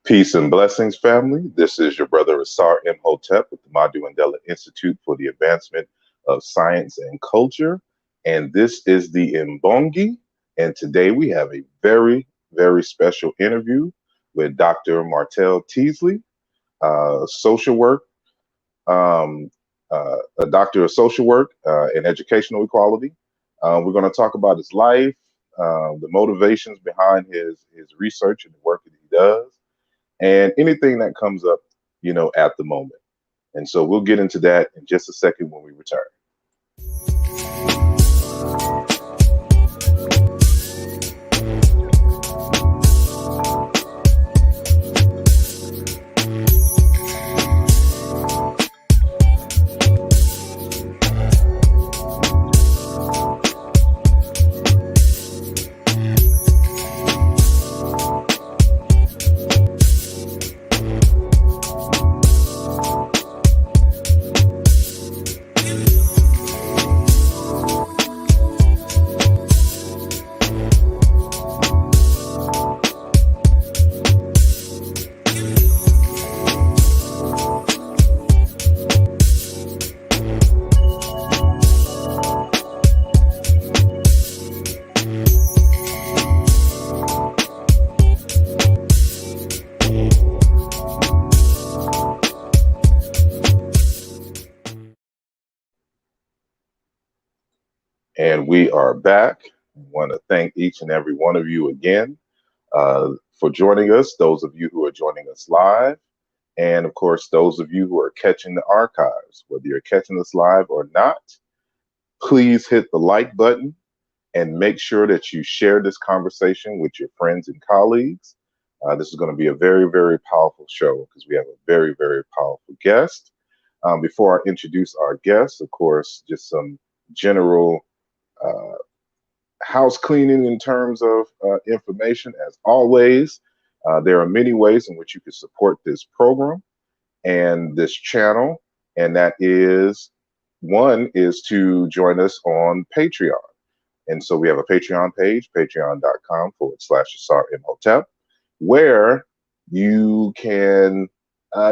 Peace and blessings, family. This is your brother asarimhotep with the Madu Mandela Institute for the Advancement of Science and Culture. And this is the Mbongi. And today we have a very, very special interview with Dr. Martell Teasley, social work, a doctor of social work and educational equality. We're going to talk about his life, the motivations behind his research and the work that he does, and anything that comes up, at the moment. And so we'll get into that in just a second when we return. And we are back. I want to thank each and every one of you again for joining us, those of you who are joining us live, and of course, those of you who are catching the archives. Whether you're catching us live or not, please hit the like button and make sure that you share this conversation with your friends and colleagues. This is going to be a very, very powerful show because we have a very, very powerful guest. Before I introduce our guest, of course, just some general house cleaning in terms of information. As always, there are many ways in which you can support this program and this channel, and that is, one is to join us on Patreon. And so we have a Patreon page, patreon.com/asarimhotep, where you can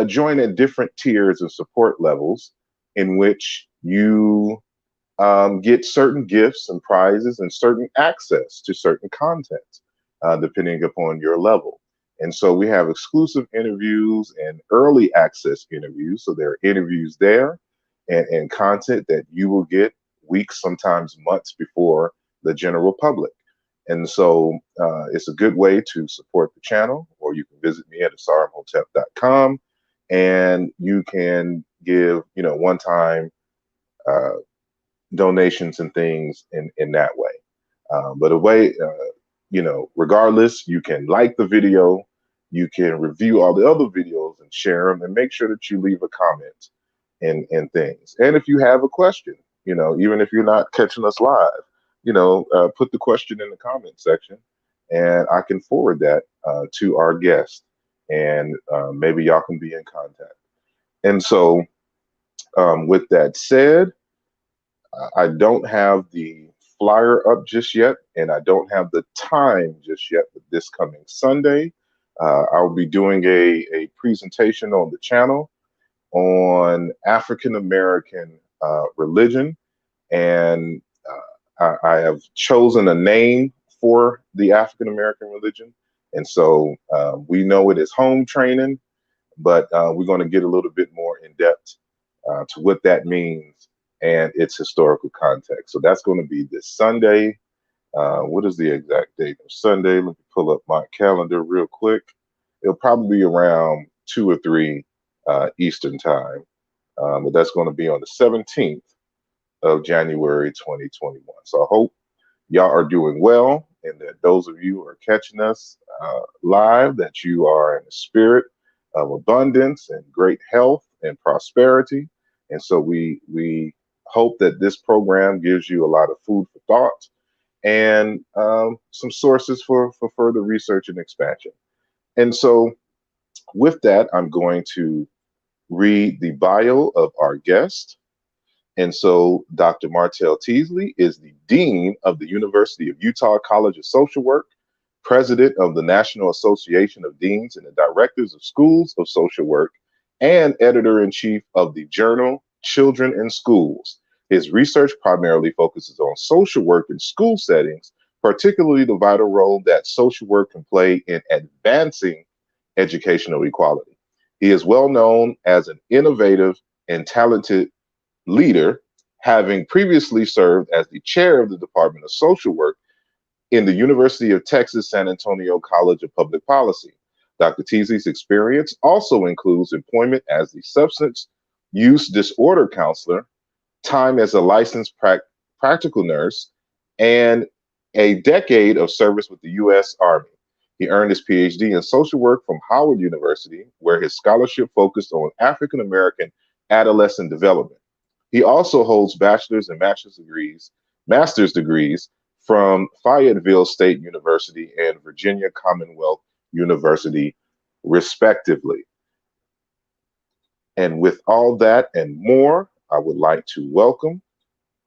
join at different tiers of support levels in which you get certain gifts and prizes and certain access to certain content, depending upon your level. And so we have exclusive interviews and early access interviews. So there are interviews there and content that you will get weeks, sometimes months before the general public. And so it's a good way to support the channel, or you can visit me at asarimhotep.com and you can give, one-time donations and things in that way. But regardless, you can like the video, you can review all the other videos and share them, and make sure that you leave a comment and things. And if you have a question, even if you're not catching us live, put the question in the comment section and I can forward that to our guest, and maybe y'all can be in contact. And so with that said, I don't have the flyer up just yet, and I don't have the time just yet, but this coming Sunday, I'll be doing a presentation on the channel on African American religion. And I have chosen a name for the African American religion. And so we know it is home training, but we're going to get a little bit more in depth to what that means and its historical context. So that's going to be this Sunday. What is the exact date of Sunday? Let me pull up my calendar real quick. It'll probably be around 2 or 3 Eastern time. But that's going to be on the 17th of January 2021. So I hope y'all are doing well, and that those of you who are catching us live, that you are in a spirit of abundance and great health and prosperity. And so we hope that this program gives you a lot of food for thought and some sources for further research and expansion. And so with that, I'm going to read the bio of our guest. And so Dr. Martell Teasley is the Dean of the University of Utah College of Social Work, president of the National Association of Deans and the Directors of Schools of Social Work, and editor-in-chief of the journal Children in Schools. His research primarily focuses on social work in school settings, particularly the vital role that social work can play in advancing educational equality. He is well known as an innovative and talented leader, having previously served as the chair of the Department of Social Work in the University of Texas San Antonio College of Public Policy. Dr. Teasley's experience also includes employment as the substance use disorder counselor, time as a licensed practical nurse, and a decade of service with the U.S. Army. He earned his PhD in social work from Howard University, where his scholarship focused on African American adolescent development. He also holds bachelor's and master's degrees from Fayetteville State University and Virginia Commonwealth University, respectively. And with all that and more, I would like to welcome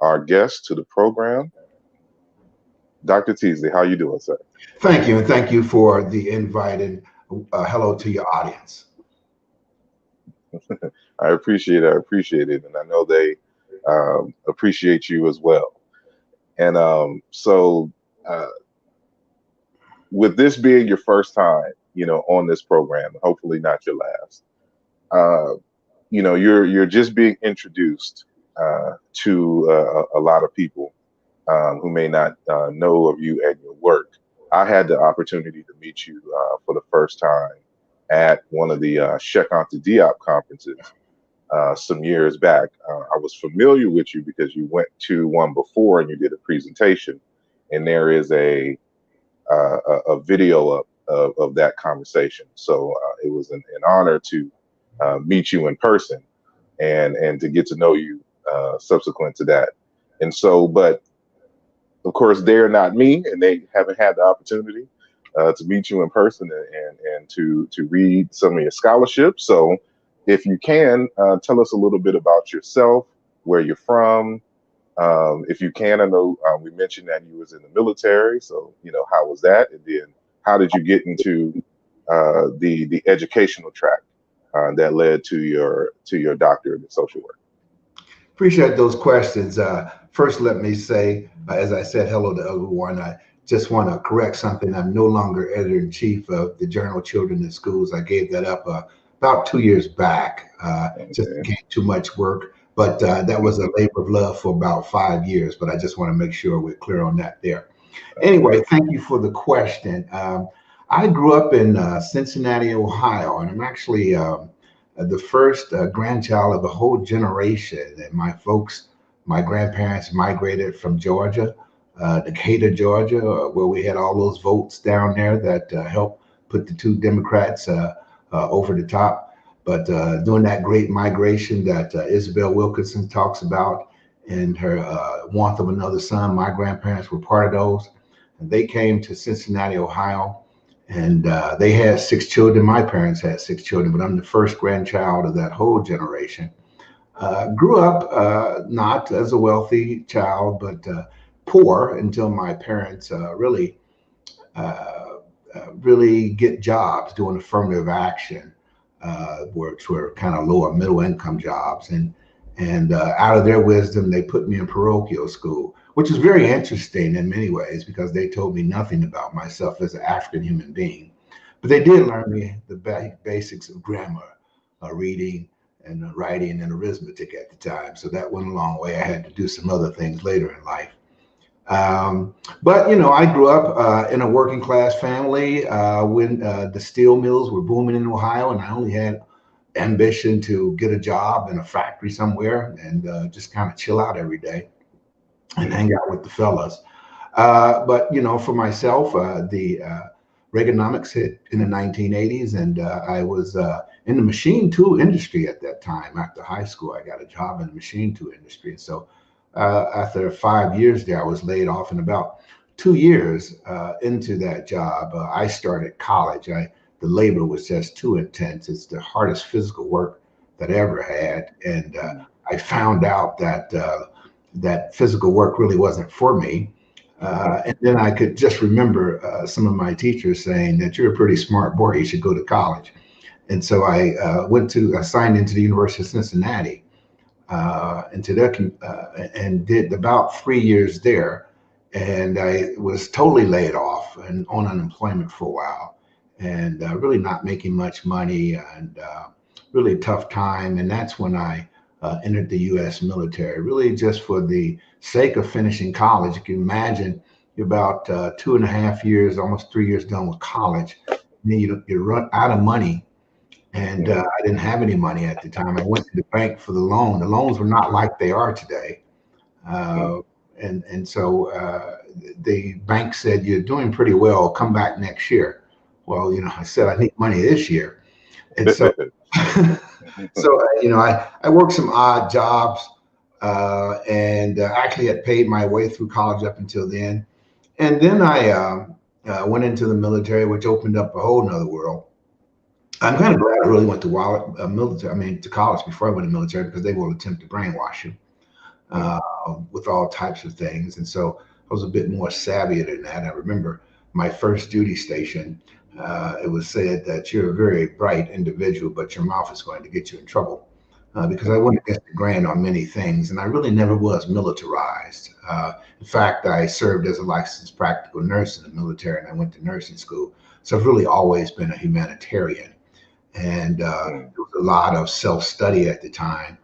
our guest to the program, Dr. Teasley. How are you doing, sir? Thank you, and thank you for the invite, and hello to your audience. I appreciate it, and I know they appreciate you as well. And with this being your first time, on this program, hopefully not your last, you're just being introduced to a lot of people who may not know of you and your work. I had the opportunity to meet you for the first time at one of the Cheikh Anta Diop conferences some years back. I was familiar with you because you went to one before and you did a presentation, and there is a video of that conversation. So it was an honor to meet you in person and to get to know you subsequent to that. And so, but of course, they're not me, and they haven't had the opportunity to meet you in person and to read some of your scholarship. So if you can, tell us a little bit about yourself, where you're from. If you can, I know we mentioned that you was in the military, so how was that, and then how did you get into the educational track that led to your doctorate in social work? Appreciate those questions. First, let me say, as I said, hello to everyone. I just want to correct something. I'm no longer editor-in-chief of the journal Children in Schools. I gave that up about 2 years back. Just became too much work. But that was a labor of love for about 5 years. But I just want to make sure we're clear on that there. Anyway, thank you for the question. I grew up in Cincinnati, Ohio, and I'm actually the first grandchild of a whole generation. And my grandparents migrated from Georgia, Decatur, Georgia, where we had all those votes down there that helped put the two Democrats over the top. But during that great migration that Isabel Wilkinson talks about in her Want of Another Son, my grandparents were part of those. And they came to Cincinnati, Ohio, and they had 6 children. My parents had 6 children, but I'm the first grandchild of that whole generation. Grew up not as a wealthy child, but poor until my parents really get jobs doing affirmative action, which were kind of lower middle income jobs. And out of their wisdom, they put me in parochial school, which is very interesting in many ways because they told me nothing about myself as an African human being. But they did learn me the basics of grammar, reading and writing and arithmetic at the time. So that went a long way. I had to do some other things later in life. But I grew up in a working class family when the steel mills were booming in Ohio, and I only had ambition to get a job in a factory somewhere and just kind of chill out every day and hang out with the fellas. But for myself, the Reaganomics hit in the 1980s, and I was in the machine tool industry at that time. After high school, I got a job in the machine tool industry. And so after 5 years there, I was laid off. And about 2 years into that job, I started college. The labor was just too intense. It's the hardest physical work that I ever had. And I found out that that physical work really wasn't for me. And then I could just remember some of my teachers saying that you're a pretty smart boy, you should go to college. And so I signed into the University of Cincinnati, and did about 3 years there. And I was totally laid off and on unemployment for a while, and really not making much money, and really tough time. And that's when I entered the U.S. military, really just for the sake of finishing college. You can imagine you're about 2.5 years, almost 3 years done with college. And then you run out of money, and I didn't have any money at the time. I went to the bank for the loan. The loans were not like they are today. Uh, and so the bank said, "You're doing pretty well. Come back next year." Well, I said, "I need money this year." And so, I worked some odd jobs, and actually had paid my way through college up until then. And then I went into the military, which opened up a whole nother world. I'm kind of glad I really went to military. I mean, to college before I went to military, because they will attempt to brainwash you uh, with all types of things. And so I was a bit more savvy than that. I remember my first duty station. It was said that you're a very bright individual, but your mouth is going to get you in trouble. Because I went against the grain on many things, and I really never was militarized. In fact, I served as a licensed practical nurse in the military, and I went to nursing school. So I've really always been a humanitarian. And there was a lot of self-study at the time,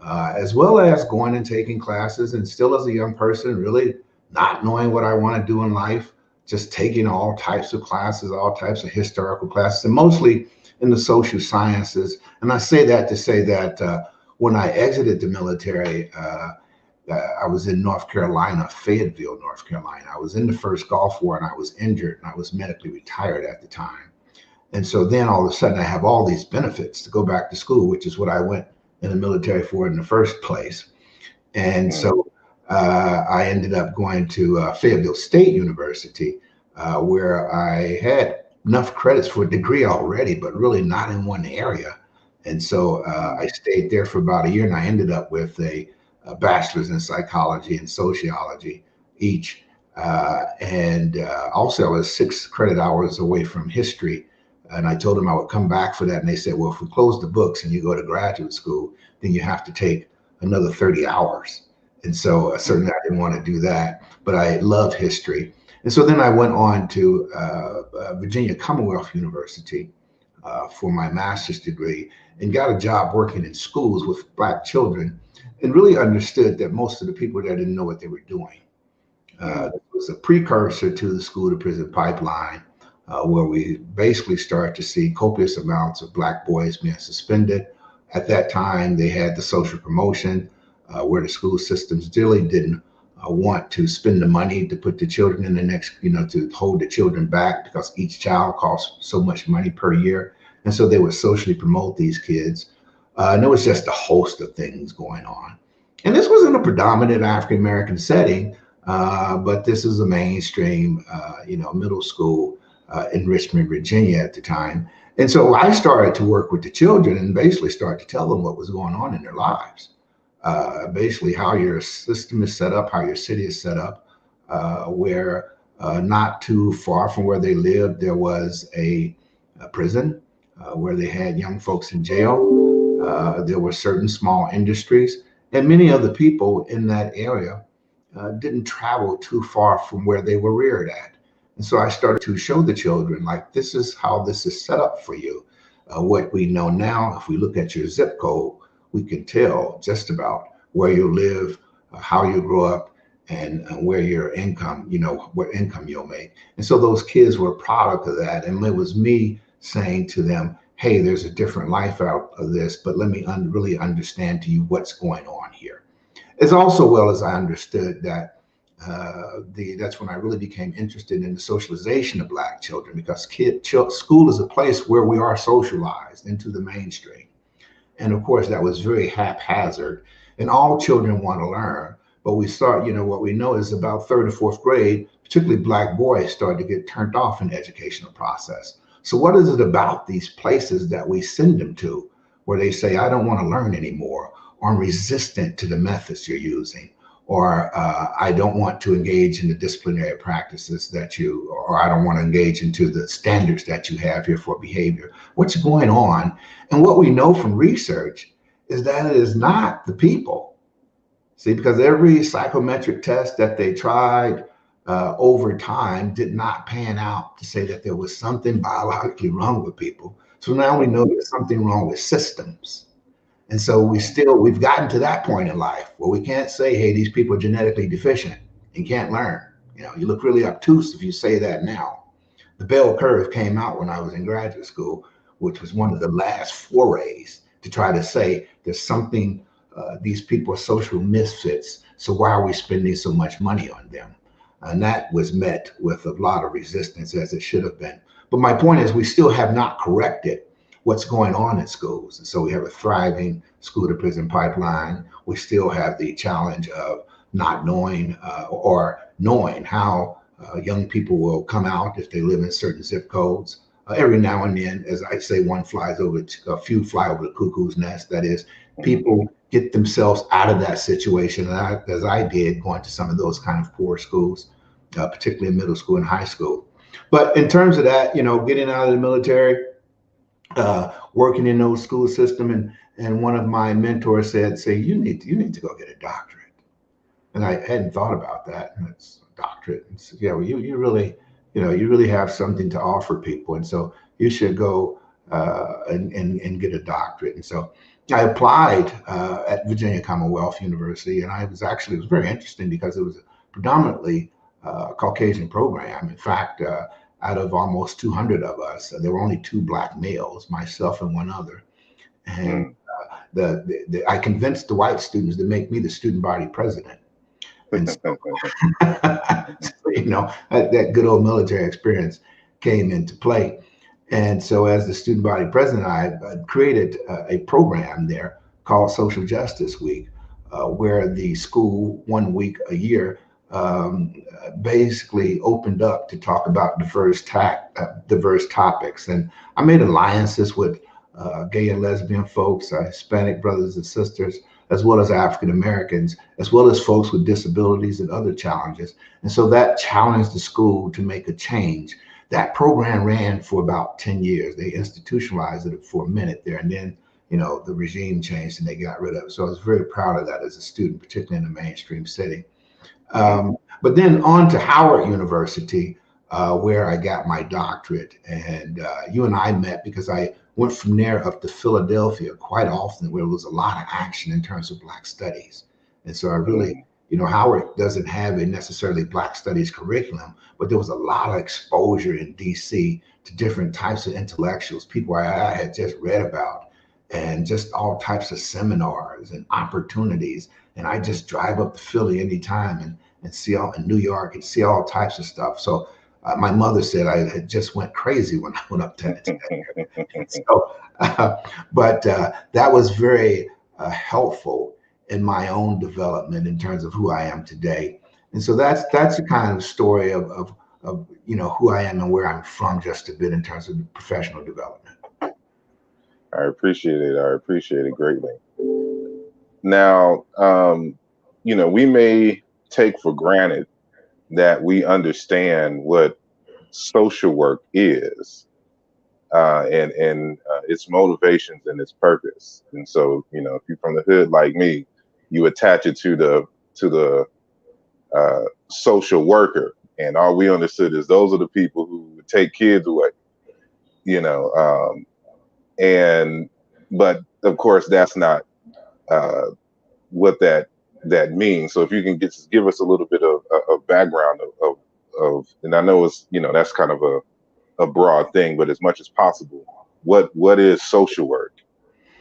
as well as going and taking classes, and still as a young person really not knowing what I want to do in life, just taking all types of classes, all types of historical classes, and mostly in the social sciences. And I say that to say that when I exited the military, I was in North Carolina, Fayetteville, North Carolina. I was in the first Gulf War, and I was injured, and I was medically retired at the time. And so then all of a sudden I have all these benefits to go back to school, which is what I went in the military for in the first place. And so I ended up going to Fayetteville State University, where I had enough credits for a degree already, but really not in one area. And so I stayed there for about a year, and I ended up with a bachelor's in psychology and sociology each. And also I was 6 credit hours away from history. And I told them I would come back for that. And they said, well, if we close the books and you go to graduate school, then you have to take another 30 hours. And so certainly I didn't want to do that, but I loved history. And so then I went on to Virginia Commonwealth University for my master's degree, and got a job working in schools with Black children, and really understood that most of the people there didn't know what they were doing. It was a precursor to the school to prison pipeline, where we basically started to see copious amounts of Black boys being suspended. At that time, they had the social promotion, where the school systems really didn't want to spend the money to put the children in the next, to hold the children back, because each child costs so much money per year. And so they would socially promote these kids. And there was just a host of things going on. And this was in a predominant African-American setting, but this is a mainstream, middle school in Richmond, Virginia at the time. And so I started to work with the children and basically start to tell them what was going on in their lives. Basically how your system is set up, how your city is set up, where not too far from where they lived, there was a prison where they had young folks in jail. There were certain small industries, and many of the people in that area didn't travel too far from where they were reared at. And so I started to show the children, like, this is how this is set up for you. What we know now, if we look at your zip code, we can tell just about where you live, how you grow up, and where your income, what income you'll make. And so those kids were a product of that. And it was me saying to them, hey, there's a different life out of this, but let me really understand to you what's going on here. As also well as I understood that that's when I really became interested in the socialization of Black children, because school is a place where we are socialized into the mainstream. And of course, that was very haphazard, and all children want to learn. But we start, what we know is about third or fourth grade, particularly Black boys start to get turned off in the educational process. So what is it about these places that we send them to where they say, I don't want to learn anymore, or I'm resistant to the methods you're using, or I don't want to engage in the disciplinary practices that or I don't want to engage into the standards that you have here for behavior. What's going on? And what we know from research is that it is not the people. See, because every psychometric test that they tried over time did not pan out to say that there was something biologically wrong with people. So now we know there's something wrong with systems. And so we've gotten to that point in life where we can't say, hey, these people are genetically deficient and can't learn. You look really obtuse if you say that now. The bell curve came out when I was in graduate school, which was one of the last forays to try to say there's something, these people are social misfits. So why are we spending so much money on them? And that was met with a lot of resistance, as it should have been. But my point is, we still have not corrected what's going on in schools. And so we have a thriving school to prison pipeline. We still have the challenge of not knowing or knowing how young people will come out if they live in certain zip codes. Every now and then, as I say, a few fly over the cuckoo's nest. That is, people get themselves out of that situation, as I did, going to some of those kind of poor schools, particularly in middle school and high school. But in terms of that, getting out of the military, working in those school system, and one of my mentors said, you need to go get a doctorate. And I hadn't thought about that. And it's a doctorate. And so, yeah, well, you really have something to offer people. And so you should go and get a doctorate. And so I applied at Virginia Commonwealth University, and it was very interesting because it was a predominantly Caucasian program. In fact, out of almost 200 of us, there were only 2 Black males, myself and one other. And I convinced the white students to make me the student body president. And so, that good old military experience came into play. And so as the student body president, I created a program there called Social Justice Week, where the school 1 week a year basically opened up to talk about diverse topics. And I made alliances with gay and lesbian folks, Hispanic brothers and sisters, as well as African Americans, as well as folks with disabilities and other challenges. And so that challenged the school to make a change. That program ran for about 10 years. They institutionalized it for a minute there, and then the regime changed and they got rid of it. So I was very proud of that as a student, particularly in a mainstream city. But then on to Howard University, where I got my doctorate. And you and I met because I went from there up to Philadelphia quite often, where there was a lot of action in terms of Black studies. And so I really, Howard doesn't have a necessarily Black studies curriculum, but there was a lot of exposure in DC to different types of intellectuals, people I had just read about, and just all types of seminars and opportunities. And I just drive up to Philly anytime and see in New York and see all types of stuff. So my mother said I had just went crazy when I went up to so, but that was very helpful in my own development in terms of who I am today. And so that's the kind of story of who I am and where I'm from, just a bit in terms of professional development. I appreciate it. I appreciate it greatly. Now, we may take for granted that we understand what social work is, and its motivations and its purpose. And so, if you're from the hood like me, you attach it to the social worker, and all we understood is those are the people who would take kids away, but of course that's not what that means. So if you can just give us a little bit of background of, and I know it's, that's kind of a broad thing, but as much as possible, what is social work,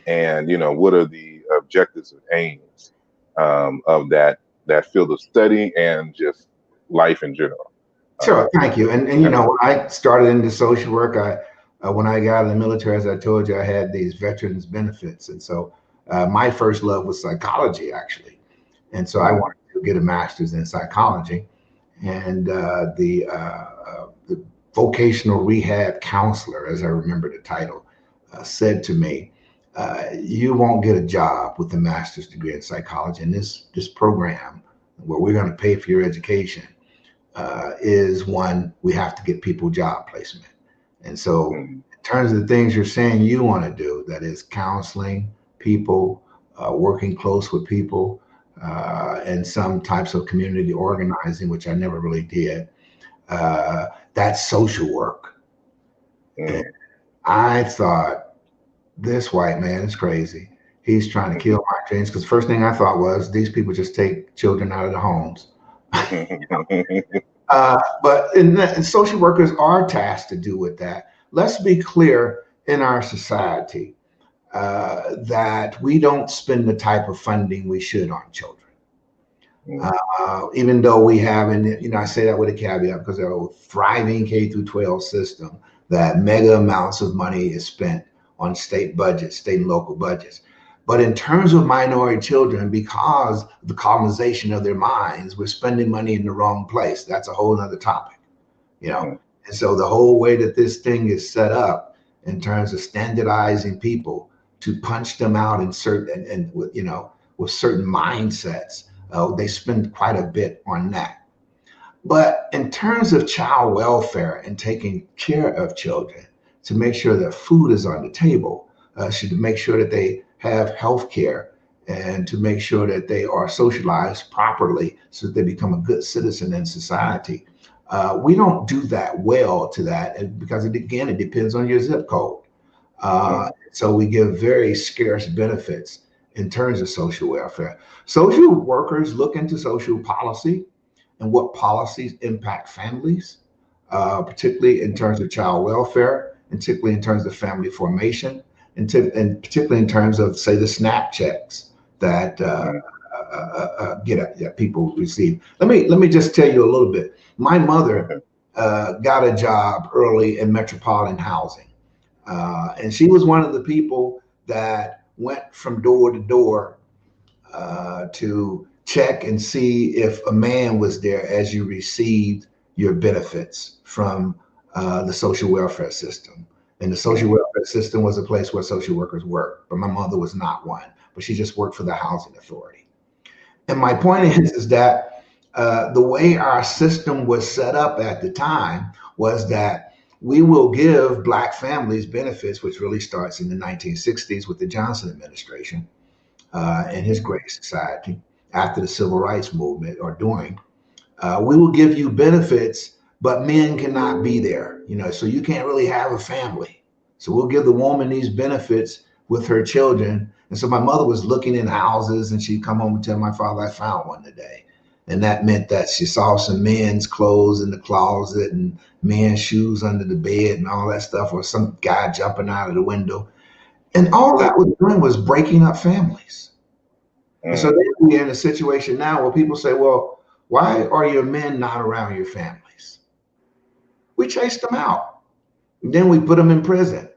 and what are the objectives and aims of that field of study and just life in general? Sure, thank you. And when I started into social work, when I got out of the military, as I told you, I had these veterans benefits, and so my first love was psychology, actually. And so I wanted to get a master's in psychology, and the vocational rehab counselor, as I remember the title, said to me, you won't get a job with a master's degree in psychology. And this program where we're going to pay for your education, is one, we have to get people job placement. And so mm, in terms of the things you're saying you want to do, that is counseling people, working close with people, and some types of community organizing, which I never really did. That's social work. And mm, I thought, this white man is crazy. He's trying to kill my dreams. Because first thing I thought was, these people just take children out of the homes. And social workers are tasked to do with that. Let's be clear in our society that we don't spend the type of funding we should on children. mm, Even though we have, and I say that with a caveat because of a thriving K through 12 system, that mega amounts of money is spent on state budgets, state and local budgets. But in terms of minority children, because of the colonization of their minds, we're spending money in the wrong place. That's a whole other topic, you know. mm, And so the whole way that this thing is set up in terms of standardizing people to punch them out in certain and with with certain mindsets, they spend quite a bit on that. But in terms of child welfare and taking care of children, to make sure that food is on the table, should make sure that they have health care, and to make sure that they are socialized properly so that they become a good citizen in society. We don't do that well to that, and because again, it depends on your zip code. mm, So we give very scarce benefits in terms of social welfare. Social workers look into social policy and what policies impact families, particularly in terms of child welfare, and particularly in terms of family formation, and particularly in terms of, say, the SNAP checks that mm, that people receive. Let me just tell you a little bit. My mother okay. got a job early in metropolitan housing, and she was one of the people that went from door to door to check and see if a man was there as you received your benefits from the social welfare system. And the social Mm, welfare system was a place where social workers worked, but my mother was not one, but she just worked for the housing authority. And my point is that the way our system was set up at the time was that we will give Black families benefits, which really starts in the 1960s with the Johnson administration and his mm, Great Society after the Civil Rights Movement or during. We will give you benefits, but men cannot be there, so you can't really have a family. So we'll give the woman these benefits with her children. And so my mother was looking in houses, and she'd come home and tell my father, I found one today. And that meant that she saw some men's clothes in the closet and men's shoes under the bed and all that stuff, or some guy jumping out of the window. And all that was doing was breaking up families. And so mm, then we're in a situation now where people say, well, why are your men not around your families? We chased them out. And then we put them in prison.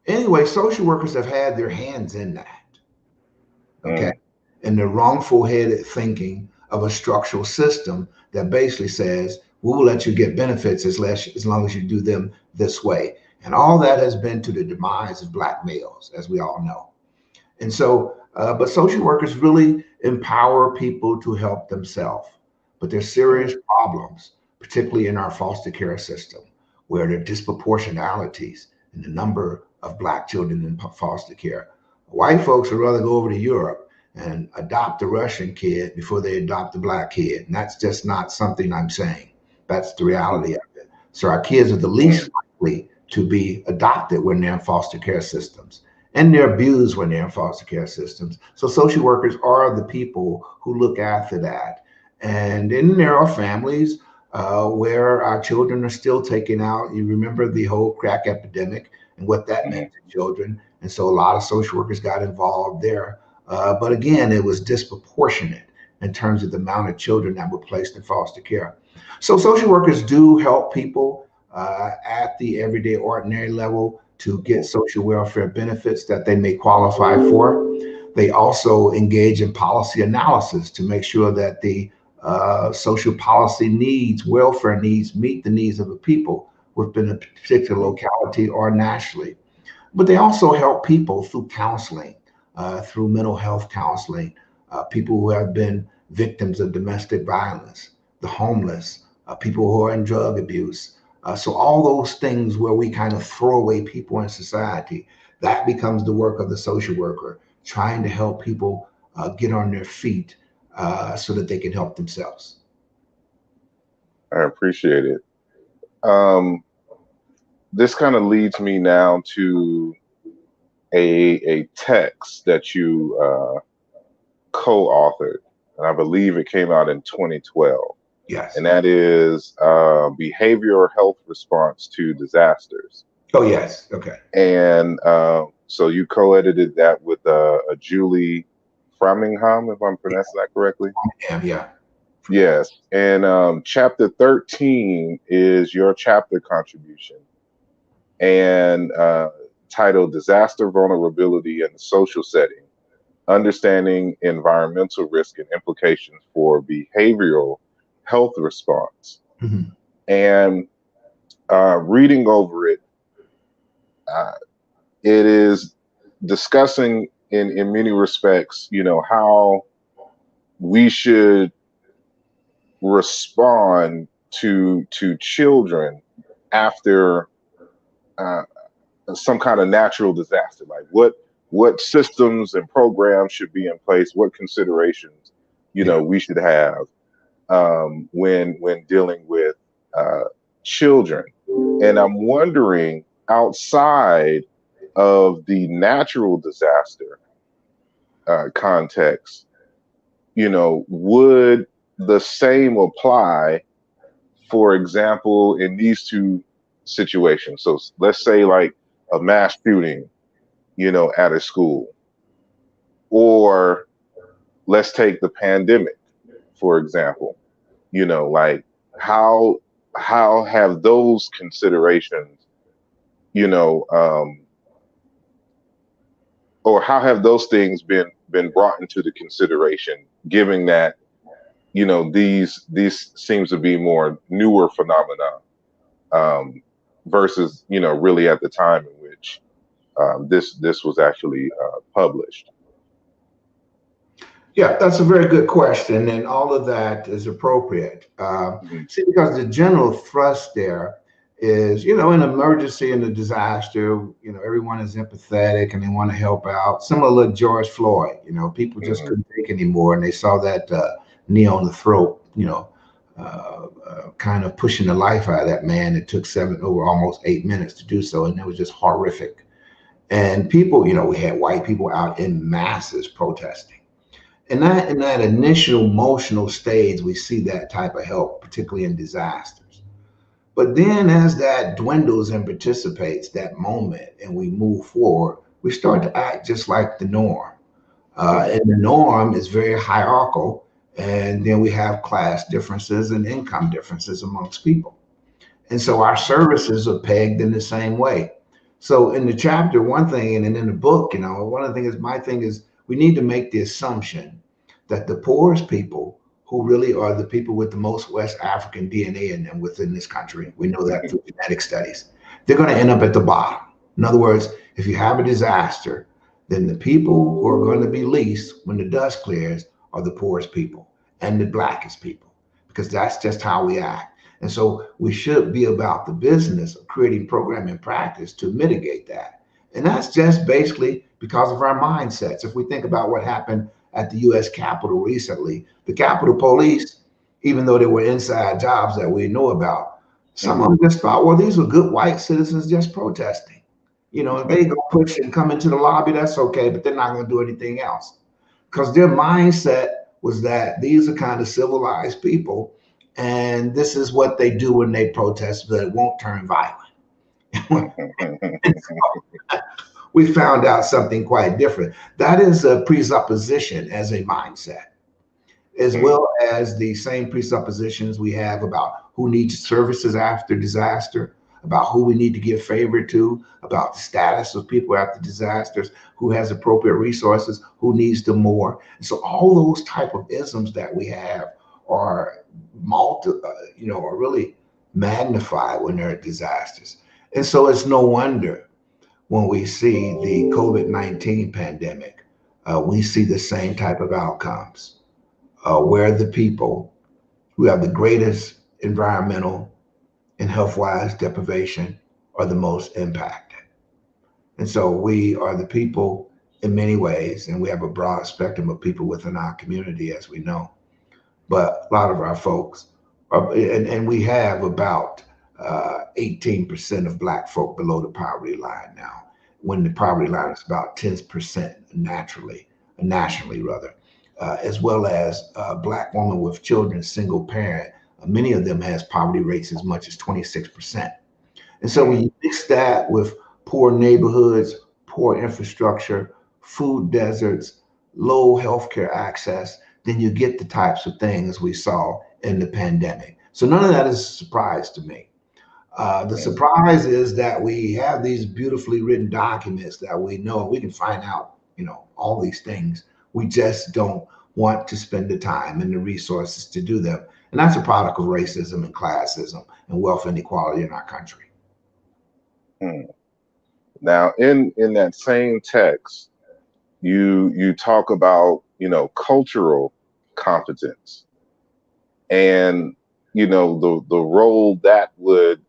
Anyway, social workers have had their hands in that, okay? mm, And the wrongful headed thinking of a structural system that basically says, we will let you get benefits as long as you do them this way. And all that has been to the demise of Black males, as we all know. And so, but social workers really empower people to help themselves. But there's serious mm, problems, particularly in our foster care system, where there are disproportionalities in the number of Black children in foster care. White folks would rather go over to Europe and adopt a Russian kid before they adopt a Black kid. And that's just not something I'm saying. That's the reality of it. So our kids are the least mm, likely to be adopted when they're in foster care systems, and they're abused when they're in foster care systems. So social workers are the people who look after that. And then there are families where our children are still taken out. You remember the whole crack epidemic and what that meant mm, to children. And so a lot of social workers got involved there. But again, it was disproportionate in terms of the amount of children that were placed in foster care. So social workers do help people at the everyday ordinary level to get social welfare benefits that they may qualify for. They also engage in policy analysis to make sure that the social policy needs, welfare needs, meet the needs of the people within a particular mm, locality or nationally. But they also help people through counseling, through mental health counseling, people who have been victims of domestic violence, the homeless, people who are in drug abuse. So all those things where we kind of throw away people in society, that becomes the work of the social worker, trying to help people get on their feet so that they can help themselves. I appreciate it. Um, this kind of leads me now to a text that you co-authored, and I believe it came out in 2012. Yes. And that is behavioral health response to disasters. Oh, yes. Okay. And so you co-edited that with a Julie Framingham, if I'm pronouncing that correctly. Yeah. Yes. And chapter 13 is your chapter contribution, and titled Disaster Vulnerability in the Social Setting, Understanding Environmental Risk and Implications for Behavioral Health Response. Mm-hmm. And reading over it, it is discussing in many respects, how we should respond to children after some kind of natural disaster. Like what systems and programs should be in place, what considerations we should have when dealing with children. And I'm wondering, outside of the natural disaster context, would the same apply, for example, in these two situations? So let's say like a mass shooting, at a school, or let's take the pandemic, for example, like how have those considerations, or how have those things been brought into the consideration, given that these seems to be more newer phenomena, versus really at the time in which this was actually published. Yeah, that's a very good question, and all of that is appropriate. Mhm. See, because the general thrust there is, an emergency and a disaster, everyone is empathetic and they want to help out. Similar to George Floyd, people just Mhm. couldn't take anymore, and they saw that knee on the throat, kind of pushing the life out of that man. It took almost 8 minutes to do so, and it was just horrific. And people, we had white people out in masses protesting. In that initial emotional stage, we see that type of help, particularly in disasters. But then as that dwindles and participates that moment and we move forward, we start to act just like the norm. And the norm is very hierarchical. And then we have class differences and income differences amongst people. And so our services are pegged in the same way. So in the chapter, one thing, and then in the book, one of the things, my thing is we need to make the assumption that the poorest people, who really are the people with the most West African DNA in them within this country, we know that through genetic studies, they're going to end up at the bottom. In other words, if you have a disaster, then the people who are going to be least when the dust clears are the poorest people and the blackest people, because that's just how we act. And so we should be about the business of creating program and practice to mitigate that. And that's just basically because of our mindsets. If we think about what happened at the US Capitol recently, the Capitol Police, even though they were inside jobs that we know about, some of them just thought, well, these were good white citizens just protesting. If they go push and come into the lobby, that's okay, but they're not going to do anything else. Because their mindset was that these are kind of civilized people, and this is what they do when they protest, but it won't turn violent. We found out something quite different. That is a presupposition as a mindset, as well as the same presuppositions we have about who needs services after disaster, about who we need to give favor to, about the status of people after disasters, who has appropriate resources, who needs them more. And so all those type of isms that we have are are really magnified when there are disasters. And so it's no wonder when we see the COVID-19 pandemic, we see the same type of outcomes. where the people who have the greatest environmental and health-wise deprivation are the most impacted. And so we are the people in many ways, and we have a broad spectrum of people within our community, as we know. But a lot of our folks are, and we have about 18% of Black folk below the poverty line now, when the poverty line is about 10% nationally rather, as well as Black women with children, single parent. Many of them has poverty rates as much as 26%. And so when you mix that with poor neighborhoods, poor infrastructure, food deserts, low healthcare access, then you get the types of things we saw in the pandemic. So none of that is a surprise to me. The surprise is that we have these beautifully written documents that we know we can find out, all these things. We just don't want to spend the time and the resources to do them. And that's a product of racism and classism and wealth inequality in our country. Now, in that same text, you talk about, cultural competence and, the role that would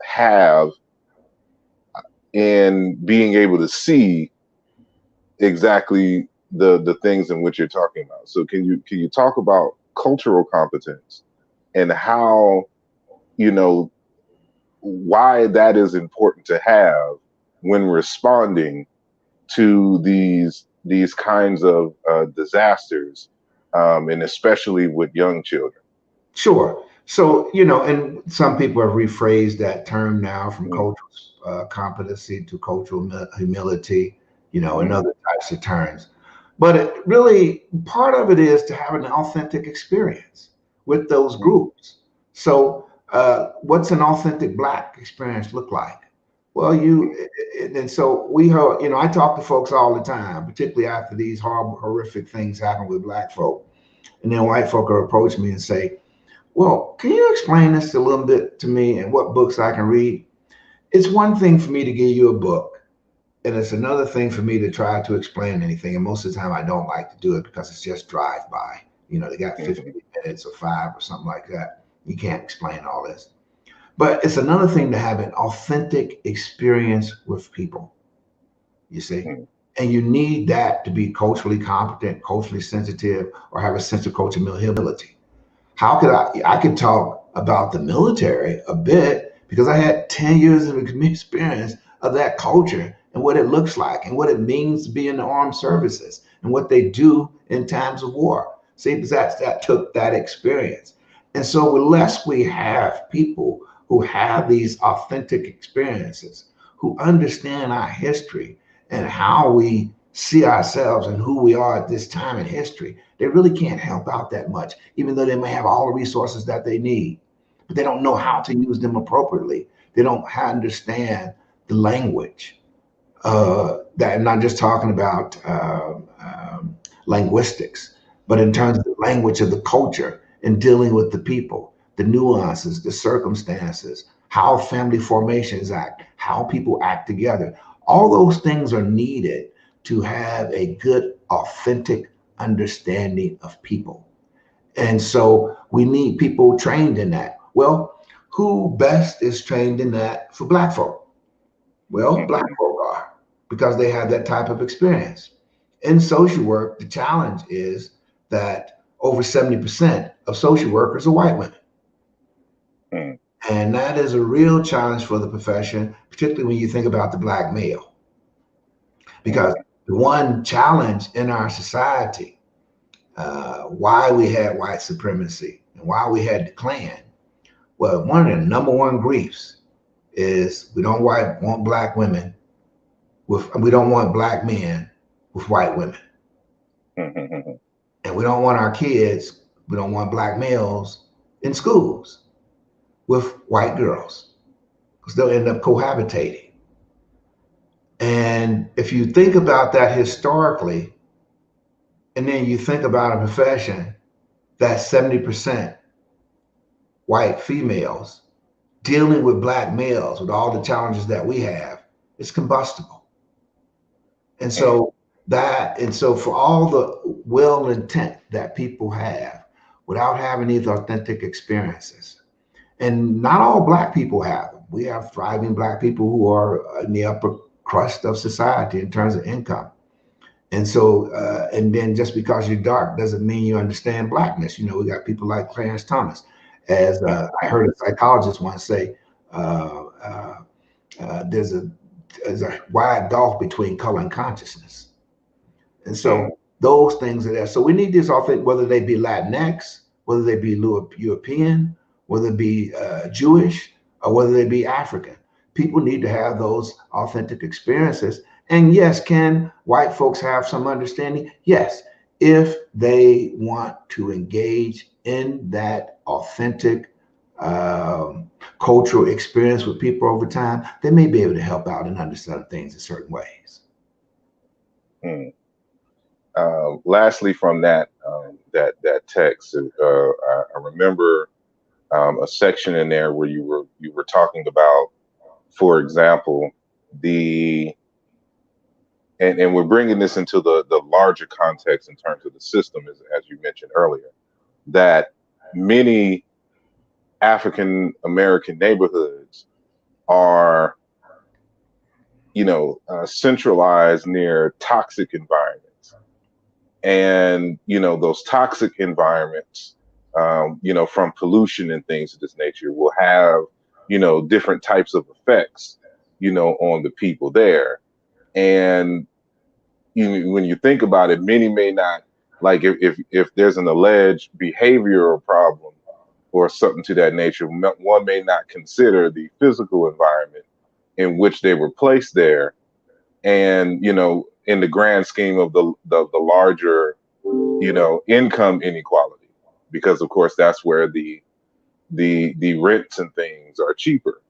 have in being able to see exactly the things in which you're talking about. So can you talk about cultural competence and how, why that is important to have when responding to these kinds of disasters, and especially with young children? Sure. So, and some people have rephrased that term now from cultural competency to cultural humility, and other types of terms. But it really, part of it is to have an authentic experience with those groups. So, what's an authentic Black experience look like? Well, and so we heard, I talk to folks all the time, particularly after these horrible, horrific things happen with Black folk. And then white folk will approach me and say, well, can you explain this a little bit to me and what books I can read? It's one thing for me to give you a book, and it's another thing for me to try to explain anything. And most of the time I don't like to do it because it's just drive by. They got 50 minutes or 5 or something like that. You can't explain all this. But it's another thing to have an authentic experience with people, you see? And you need that to be culturally competent, culturally sensitive, or have a sense of cultural humility. How could I could talk about the military a bit because I had 10 years of experience of that culture and what it looks like and what it means to be in the armed services and what they do in times of war. See, because that took that experience. And so unless we have people who have these authentic experiences, who understand our history and how we see ourselves and who we are at this time in history, they really can't help out that much, even though they may have all the resources that they need, but they don't know how to use them appropriately. They don't understand the language. That I'm not just talking about linguistics, but in terms of the language of the culture and dealing with the people, the nuances, the circumstances, how family formations act, how people act together. All those things are needed to have a good, authentic understanding of people. And so we need people trained in that. Well, who best is trained in that for Black folk? Well, Black folk are, because they have that type of experience. In social work, the challenge is that over 70% of social workers are white women. And that is a real challenge for the profession, particularly when you think about the Black male. Because the one challenge in our society, why we had white supremacy and why we had the Klan, well, one of the number one griefs is we don't want Black women we don't want Black men with white women. And we don't want our kids, we don't want Black males in schools with white girls because they'll end up cohabitating. And if you think about that historically, and then you think about a profession that's 70% white females dealing with Black males with all the challenges that we have, it's combustible. And so And so for all the well intent that people have without having these authentic experiences, and not all Black people have them. We have thriving Black people who are in the upper crust of society in terms of income. And so, and then just because you're dark doesn't mean you understand Blackness. You know, we got people like Clarence Thomas. As I heard a psychologist once say, uh, uh, there's a wide gulf between color and consciousness. And Mm, so those things are there. So we need this authentic, whether they be Latinx, whether they be European, whether it be Jewish, or whether they be African. People need to have those authentic experiences. And yes, can white folks have some understanding? Yes, if they want to engage in that authentic cultural experience with people over time, they may be able to help out and understand things in certain ways. mm. Lastly, from that text, I remember a section in there where you were talking about, for example, the and we're bringing this into the larger context in terms of the system, as you mentioned earlier, that many African American neighborhoods are, centralized near toxic environments. And, those toxic environments, from pollution and things of this nature will have, different types of effects, on the people there. And when you think about it, many may not, like, if there's an alleged behavioral problem or something to that nature, one may not consider the physical environment in which they were placed there. And, in the grand scheme of the larger, income inequality, because of course that's where the rents and things are cheaper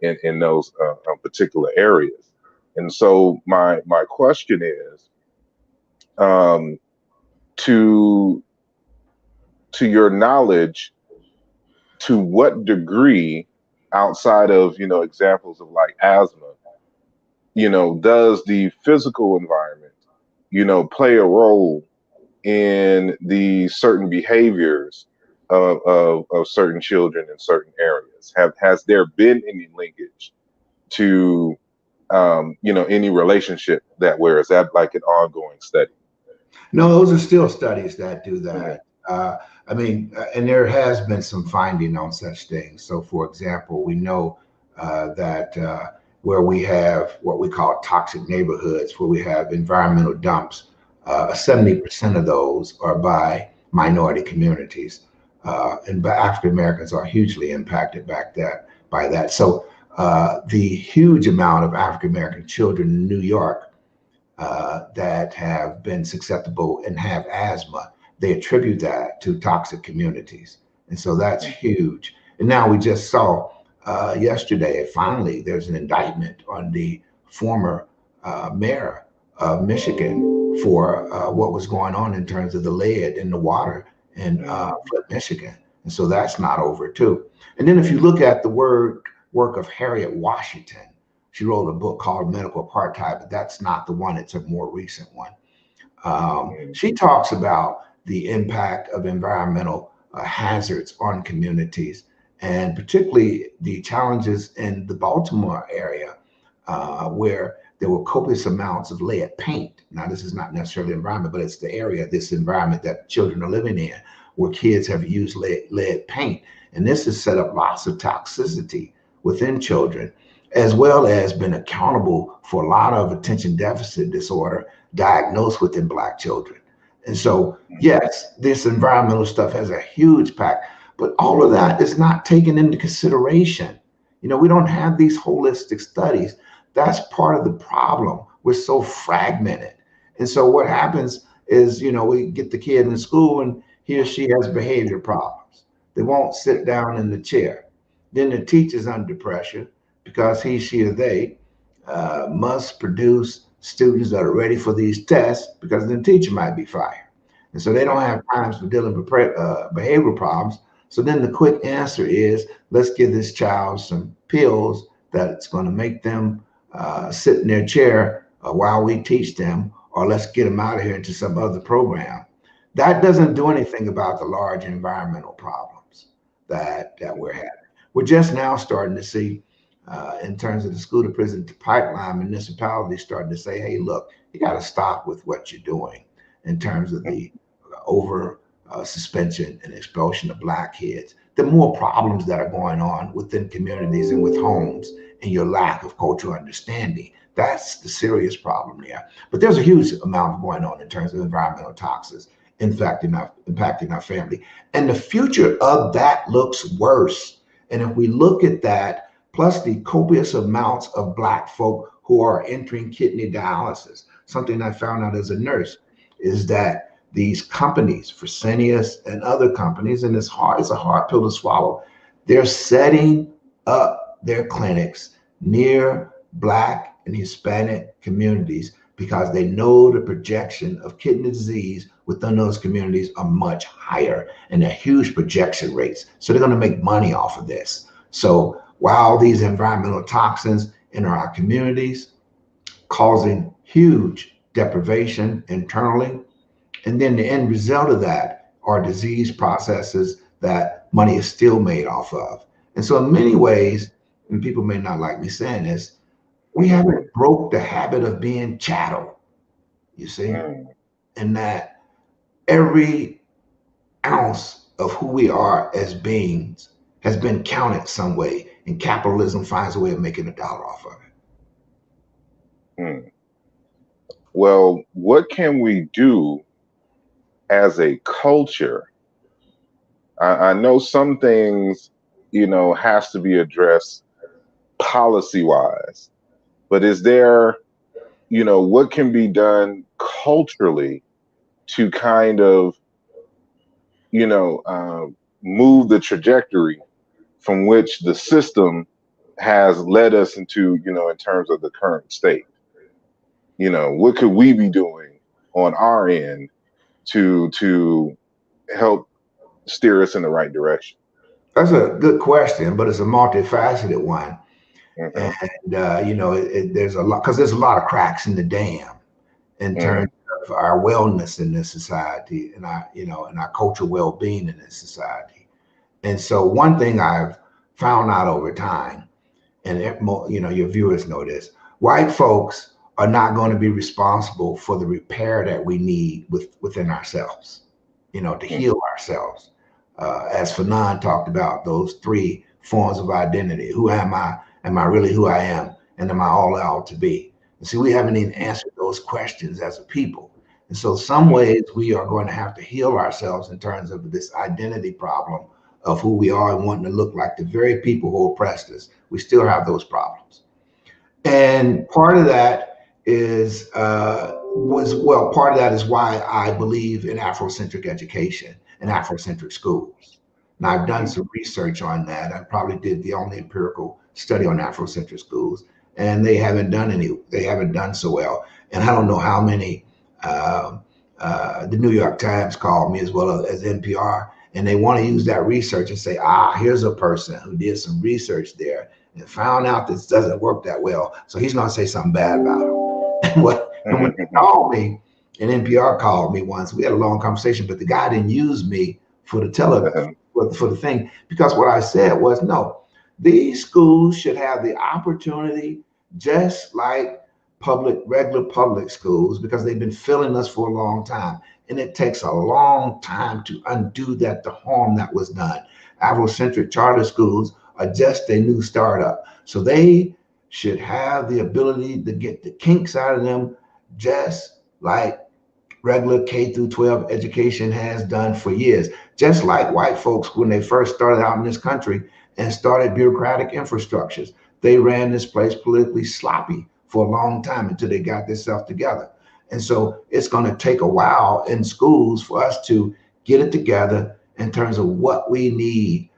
in those particular areas. And so my question is, um, to your knowledge, to what degree, outside of examples of like asthma, does the physical environment play a role in the certain behaviors of certain children in certain areas? Has there been any linkage to any relationship that, where is that like an ongoing study? No, those are still studies that do Mhm. that. I mean, and there has been some finding on such things. So, for example, we know that where we have what we call toxic neighborhoods, where we have environmental dumps, 70% of those are by minority communities. And African Americans are hugely impacted by that. So, the huge amount of African American children in New York that have been susceptible and have asthma, they attribute that to toxic communities. And so that's huge. And now we just saw yesterday, finally, there's an indictment on the former mayor of Michigan for what was going on in terms of the lead in the water in Flint, Michigan. And so that's not over too. And then if you look at the work of Harriet Washington, she wrote a book called Medical Apartheid, but that's not the one. It's a more recent one. She talks about the impact of environmental hazards on communities, and particularly the challenges in the Baltimore area, where there were copious amounts of lead paint. Now, this is not necessarily the environment, but it's the area, this environment that children are living in, where kids have used lead paint. And this has set up lots of toxicity within children, as well as been accountable for a lot of attention deficit disorder diagnosed within Black children. And so, yes, this environmental stuff has a huge impact, but all of that is not taken into consideration. You know, we don't have these holistic studies. That's part of the problem. We're so fragmented. And so what happens is, you know, we get the kid in school and he or she has behavior problems. They won't sit down in the chair. Then the teacher's under pressure because he, she, or they must produce students that are ready for these tests because the teacher might be fired. And so they don't have times for dealing with behavioral problems. So then the quick answer is let's give this child some pills that's going to make them sit in their chair while we teach them, or let's get them out of here into some other program. That doesn't do anything about the large environmental problems that we're having. We're just now starting to see, in terms of the school to prison pipeline, municipalities starting to say, hey, look, you got to stop with what you're doing in terms of the over suspension and expulsion of Black kids. The more problems that are going on within communities and with homes, and your lack of cultural understanding. That's the serious problem there. But there's a huge amount going on in terms of environmental toxins impacting our family. And the future of that looks worse. And if we look at that, plus the copious amounts of Black folk who are entering kidney dialysis, something I found out as a nurse is that these companies, Fresenius and other companies, and it's a hard pill to swallow, they're setting up their clinics near Black and Hispanic communities because they know the projection of kidney disease within those communities are much higher, and they're huge projection rates. So they're going to make money off of this. So while these environmental toxins enter our communities, causing huge deprivation internally, and then the end result of that are disease processes that money is still made off of. And so in many ways, and people may not like me saying this, we haven't broke the habit of being chattel, you see, and that every ounce of who we are as beings has been counted some way, and capitalism finds a way of making $1 off of it. Well, what can we do as a culture? I know some things, has to be addressed policy-wise, but is there, what can be done culturally to kind of, move the trajectory from which the system has led us into, in terms of the current state? What could we be doing on our end to help steer us in the right direction? That's a good question, but it's a multifaceted one. Mm-hmm. And there's a lot, because there's a lot of cracks in the dam in terms of our wellness in this society, and our cultural well-being in this society. And so one thing I've found out over time, and your viewers know this, white folks are not going to be responsible for the repair that we need within ourselves, to heal ourselves. As Fanon talked about, those 3 forms of identity. Who am I? Am I really who I am? And am I all I ought to be? And see, we haven't even answered those questions as a people. And so some ways we are going to have to heal ourselves in terms of this identity problem of who we are and wanting to look like the very people who oppressed us. We still have those problems. And part of that is part of that is why I believe in Afrocentric education and Afrocentric schools. And I've done some research on that. I probably did the only empirical study on Afrocentric schools, and they haven't done so well. And I don't know how many, the New York Times called me as well as NPR, and they want to use that research and say, here's a person who did some research there and found out this doesn't work that well, so he's going to say something bad about him. And when they called me, and NPR called me once, we had a long conversation, but the guy didn't use me for the television, for the thing, because what I said was, no, these schools should have the opportunity, just like regular public schools, because they've been filling us for a long time. And it takes a long time to undo the harm that was done. Afrocentric charter schools are just a new startup. So they should have the ability to get the kinks out of them, just like regular K through 12 education has done for years. Just like white folks, when they first started out in this country and started bureaucratic infrastructures, they ran this place politically sloppy for a long time until they got themselves together. And so it's going to take a while in schools for us to get it together in terms of what we need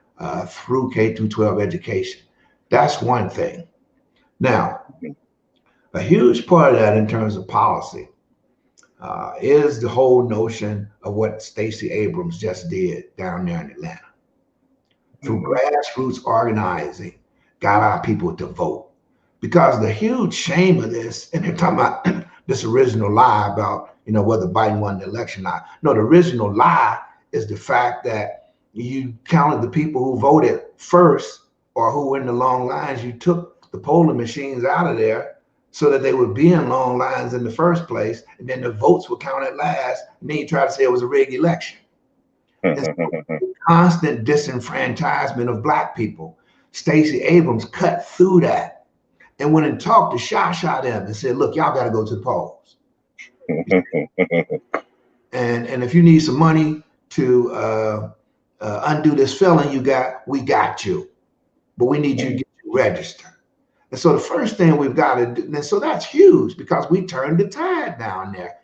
through K through 12 education. That's one thing. Now, a huge part of that in terms of policy is the whole notion of what Stacey Abrams just did down there in Atlanta. Through grassroots organizing, got our people to vote. because the huge shame of this, and they're talking about this original lie about, whether Biden won the election or not. No, the original lie is the fact that you counted the people who voted first or who were in the long lines. You took the polling machines out of there so that they would be in long lines in the first place, and then the votes were counted last, and then you try to say it was a rigged election. It's constant disenfranchisement of Black people. Stacey Abrams cut through that and went and talked to Shah them and said, look, y'all got to go to the polls. and if you need some money to undo this felon we got you. But we need you to get you registered. And so the first thing we've got to do, and so that's huge because we turned the tide down there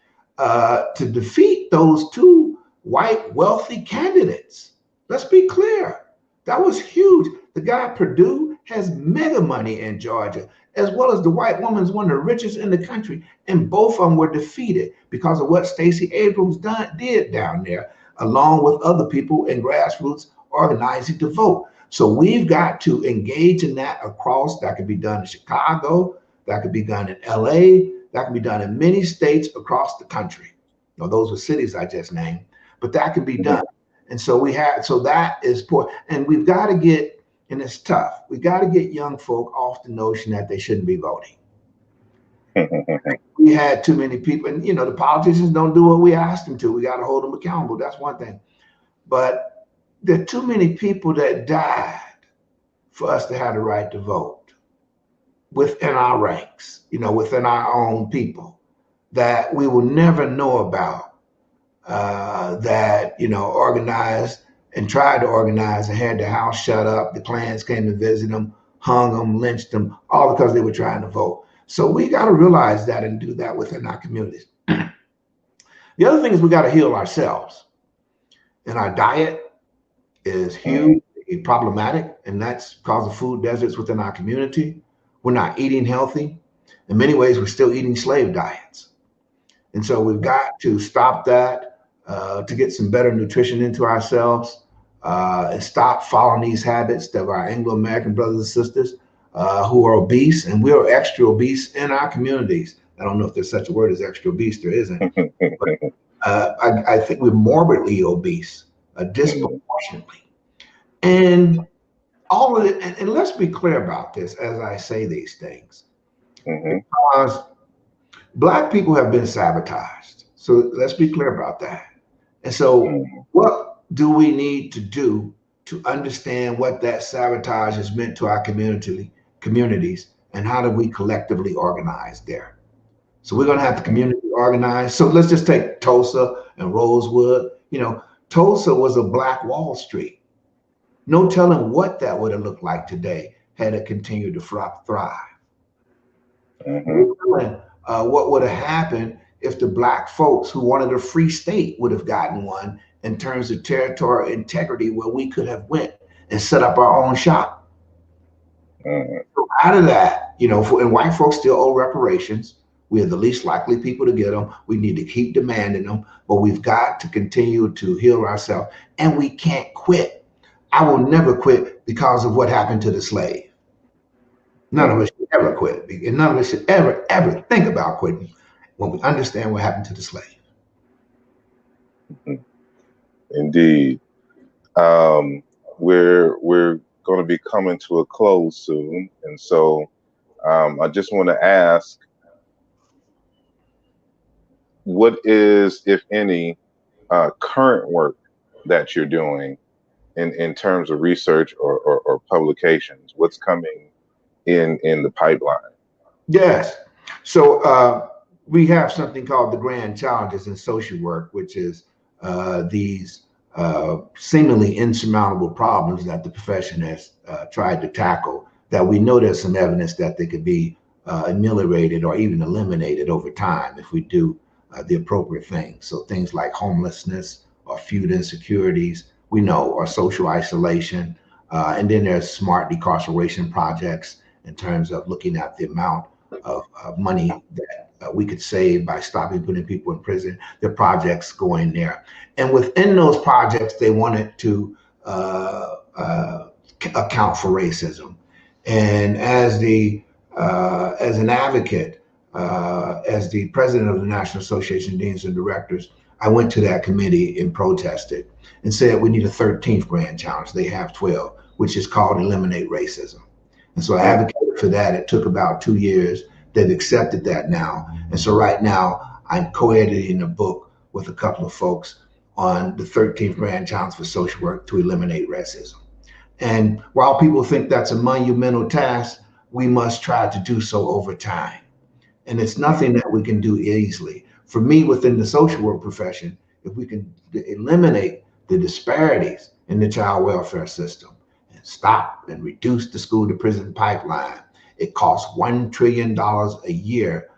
to defeat those two white wealthy candidates. Let's be clear. That was huge. The guy Perdue has mega money in Georgia, as well as the white woman's one of the richest in the country. And both of them were defeated because of what Stacey Abrams did down there, along with other people in grassroots organizing to vote. So we've got to engage in that across. That could be done in Chicago. That could be done in LA. That can be done in many states across the country. Those are cities I just named, but that can be done. And so that is poor. And we've got to get, and it's tough, we got to get young folk off the notion that they shouldn't be voting. We had too many people, and the politicians don't do what we asked them to. We got to hold them accountable. That's one thing. But there are too many people that died for us to have the right to vote within our ranks, within our own people, that we will never know about, that, organized and tried to organize and had their house shut up. The Klans came and visited them, hung them, lynched them, all because they were trying to vote. So we got to realize that and do that within our communities. The other thing is we got to heal ourselves. And our diet is huge, problematic, and that's because of food deserts within our community. We're not eating healthy. In many ways, we're still eating slave diets. And so we've got to stop that to get some better nutrition into ourselves and stop following these habits of our Anglo-American brothers and sisters who are obese, and we are extra obese in our communities. I don't know if there's such a word as extra obese, there isn't. But, I think we're morbidly obese, disproportionately. And all of it, and let's be clear about this as I say these things, because Black people have been sabotaged. So let's be clear about that. And so what do we need to do to understand what that sabotage has meant to our communities, and how do we collectively organize there? So we're going to have the community organized. So let's just take Tulsa and Rosewood. Tulsa was a Black Wall Street. No telling what that would have looked like today had it continued to thrive. No telling what would have happened if the Black folks who wanted a free state would have gotten one in terms of territorial integrity, where we could have went and set up our own shop. So out of that, and white folks still owe reparations. We are the least likely people to get them. We need to keep demanding them, but we've got to continue to heal ourselves, and we can't quit. I will never quit because of what happened to the slave. None of us should ever quit, and none of us should ever think about quitting when we understand what happened to the slave. Indeed. We're going to be coming to a close soon, and so I just want to ask, what is, if any, current work that you're doing in terms of research or publications? What's coming in the pipeline? Yes. So we have something called the Grand Challenges in Social Work, which is these seemingly insurmountable problems that the profession has tried to tackle, that we know there's some evidence that they could be ameliorated or even eliminated over time if we do the appropriate things. So things like homelessness or food insecurities, we know, or social isolation. And then there's smart decarceration projects in terms of looking at the amount of money that we could save by stopping putting people in prison. There are projects going there. And within those projects, they wanted to account for racism. And as the as an advocate, as the president of the National Association of Deans and Directors, I went to that committee and protested and said we need a 13th grand challenge. They have 12, which is called Eliminate Racism. And so I advocated for that. It took about 2 years. They've accepted that now. And so right now I'm co-editing a book with a couple of folks on the 13th grand challenge for social work to eliminate racism. And while people think that's a monumental task, we must try to do so over time. And it's nothing that we can do easily. For me, within the social work profession, if we can eliminate the disparities in the child welfare system and stop and reduce the school to prison pipeline, it costs $1 trillion a year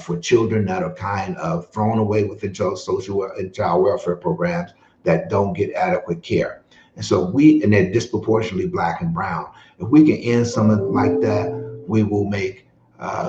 for children that are kind of thrown away within social and child welfare programs that don't get adequate care. And so and they're disproportionately Black and brown. If we can end something like that, we will make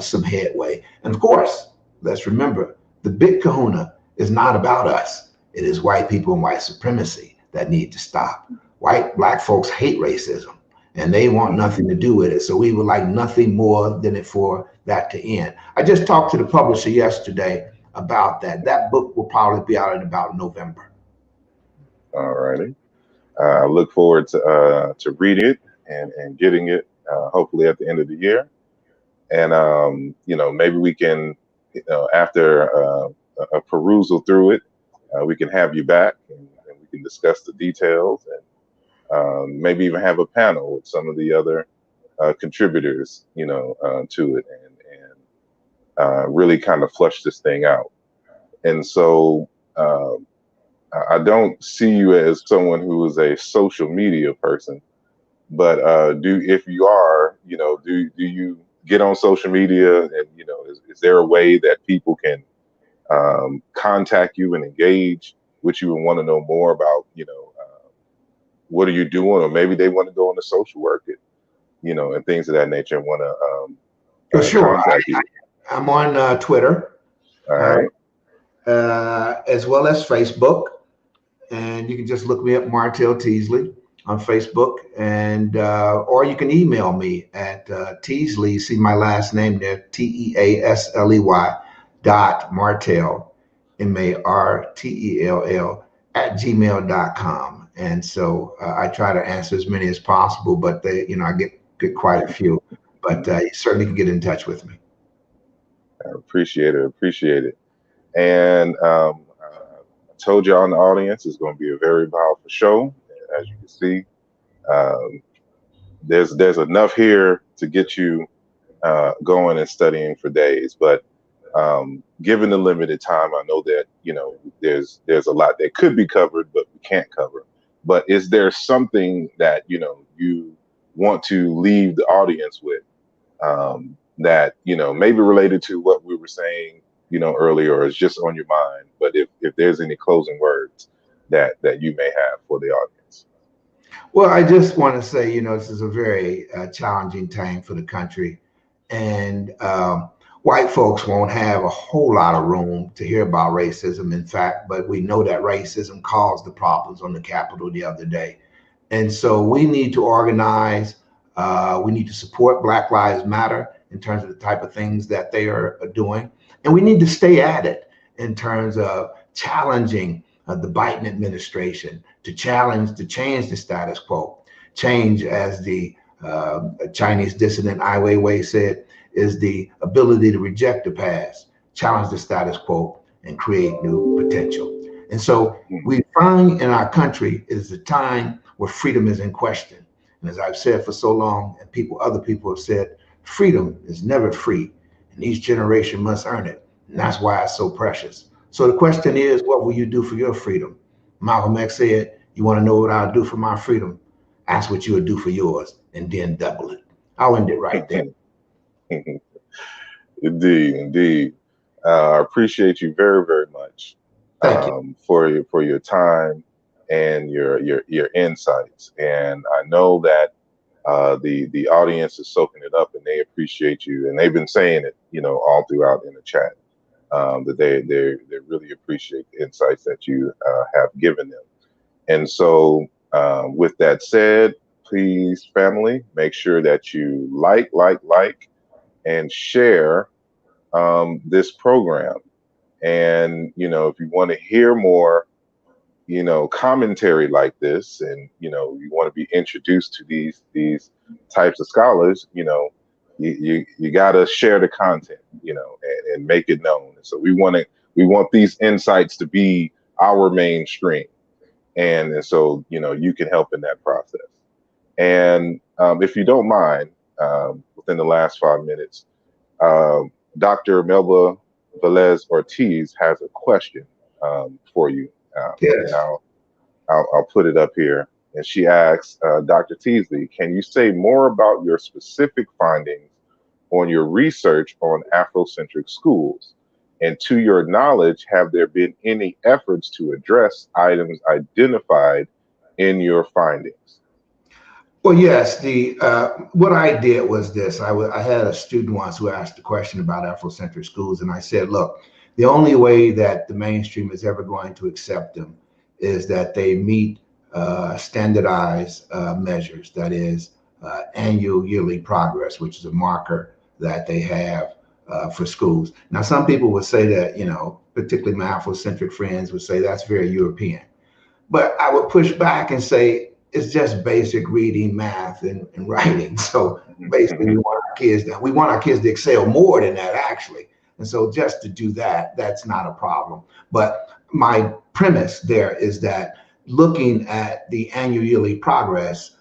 some headway. And of course, let's remember, the big kahuna is not about us. It is white people and white supremacy that need to stop. Black folks hate racism and they want nothing to do with it. So we would like nothing more than for that to end. I just talked to the publisher yesterday about that. That book will probably be out in about November. All righty. I look forward to reading it and getting it hopefully at the end of the year. And, maybe we can, after a perusal through it, we can have you back and we can discuss the details and maybe even have a panel with some of the other contributors, to it and really kind of flush this thing out. And so I don't see you as someone who is a social media person, but if you are, do you get on social media and, is there a way that people can contact you and engage with you and want to know more about, what are you doing? Or maybe they want to go into social work, and things of that nature and want to sure. contact you. I'm on Twitter. All right. As well as Facebook. And you can just look me up, Martell Teasley, on Facebook, and or you can email me at Teasley. See my last name there, Teasley .Martell, MARTELL @gmail.com. And so I try to answer as many as possible, but I get quite a few. But you certainly can get in touch with me. I appreciate it. And I told y'all in the audience, it's going to be a very powerful show. As you can see, there's enough here to get you going and studying for days. But given the limited time, I know that there's a lot that could be covered, but we can't cover. But is there something that you want to leave the audience with that maybe related to what we were saying earlier, or is just on your mind? But if there's any closing words that you may have for the audience. Well, I just want to say, this is a very challenging time for the country, and white folks won't have a whole lot of room to hear about racism, in fact, but we know that racism caused the problems on the Capitol the other day. And so we need to organize, we need to support Black Lives Matter in terms of the type of things that they are doing. And we need to stay at it in terms of challenging the Biden administration to change the status quo. Change, as the Chinese dissident Ai Weiwei said, is the ability to reject the past, challenge the status quo, and create new potential. And so we find in our country is a time where freedom is in question. And as I've said for so long, and other people have said, freedom is never free, and each generation must earn it. And that's why it's so precious. So the question is, what will you do for your freedom? Malcolm X said, you want to know what I'll do for my freedom? Ask what you would do for yours, and then double it. I'll end it right there. Indeed. I appreciate you very, very much. Thank you. For your time and your insights. And I know that the audience is soaking it up, and they appreciate you. And they've been saying it, all throughout in the chat, that they really appreciate the insights that you have given them. And so with that said, please, family, make sure that you like, and share this program. And, if you want to hear more, commentary like this, and, you want to be introduced to these types of scholars, you got to share the content, and make it known. And so we want these insights to be our mainstream. And so, you can help in that process. And if you don't mind, within the last 5 minutes, Dr. Melba Velez Ortiz has a question for you. And Yes. I'll put it up here. And she asks, Dr. Teasley, can you say more about your specific findings on your research on Afrocentric schools? And to your knowledge, have there been any efforts to address items identified in your findings? Well, yes. The what I did was this. I had a student once who asked a question about Afrocentric schools, and I said, look, the only way that the mainstream is ever going to accept them is that they meet standardized measures. That is annual yearly progress, which is a marker that they have for schools. Now, some people would say that, particularly my Afrocentric friends would say that's very European. But I would push back and say it's just basic reading, math, and writing. So basically, Mm-hmm. we want our kids to excel more than that, actually. And so just to do that, that's not a problem. But my premise there is that looking at the annual yearly progress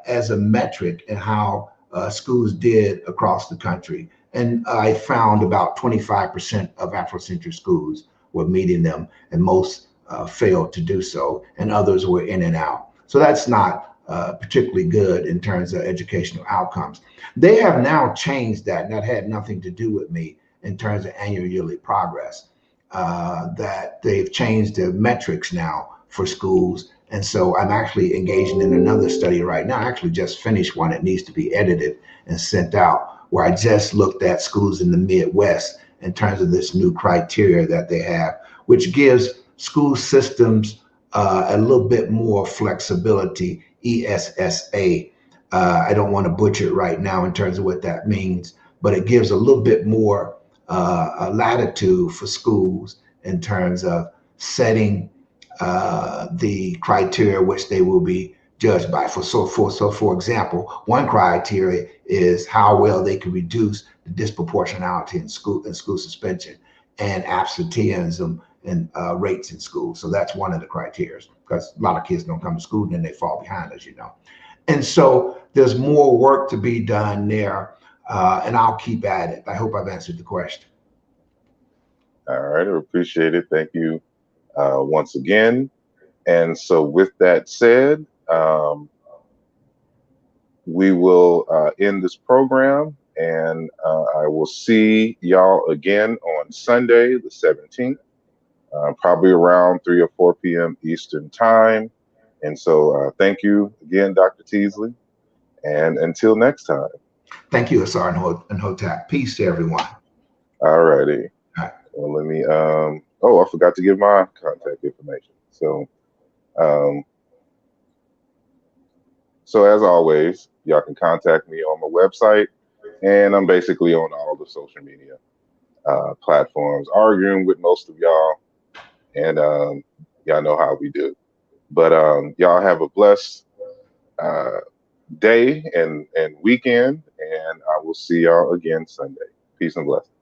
as a metric and how schools did across the country. And I found about 25% of Afrocentric schools were meeting them, and most failed to do so, and others were in and out. So that's not particularly good in terms of educational outcomes. They have now changed that, and that had nothing to do with me in terms of annual yearly progress. That they've changed the metrics now for schools. And so I'm actually engaging in another study right now. I actually just finished one that needs to be edited and sent out, where I just looked at schools in the Midwest in terms of this new criteria that they have, which gives school systems a little bit more flexibility, ESSA. I don't want to butcher it right now in terms of what that means, but it gives a little bit more latitude for schools in terms of setting the criteria which they will be judged by. For example, one criteria is how well they can reduce the disproportionality in school suspension and absenteeism and rates in school. So that's one of the criteria, because a lot of kids don't come to school and then they fall behind, as you know. And so there's more work to be done there, and I'll keep at it. I hope I've answered the question. All right, I appreciate it. Thank you once again. And so, with that said, we will end this program, and I will see y'all again on Sunday, the 17th, probably around 3 or 4 p.m. Eastern Time. And so, thank you again, Dr. Teasley. And until next time. Thank you, Asarimhotep. Peace to everyone. All righty. All right. Well, let me, I forgot to give my contact information. So as always, y'all can contact me on my website, and I'm basically on all the social media platforms, arguing with most of y'all, and y'all know how we do. But y'all have a blessed day and weekend, and I will see y'all again Sunday. Peace and blessings.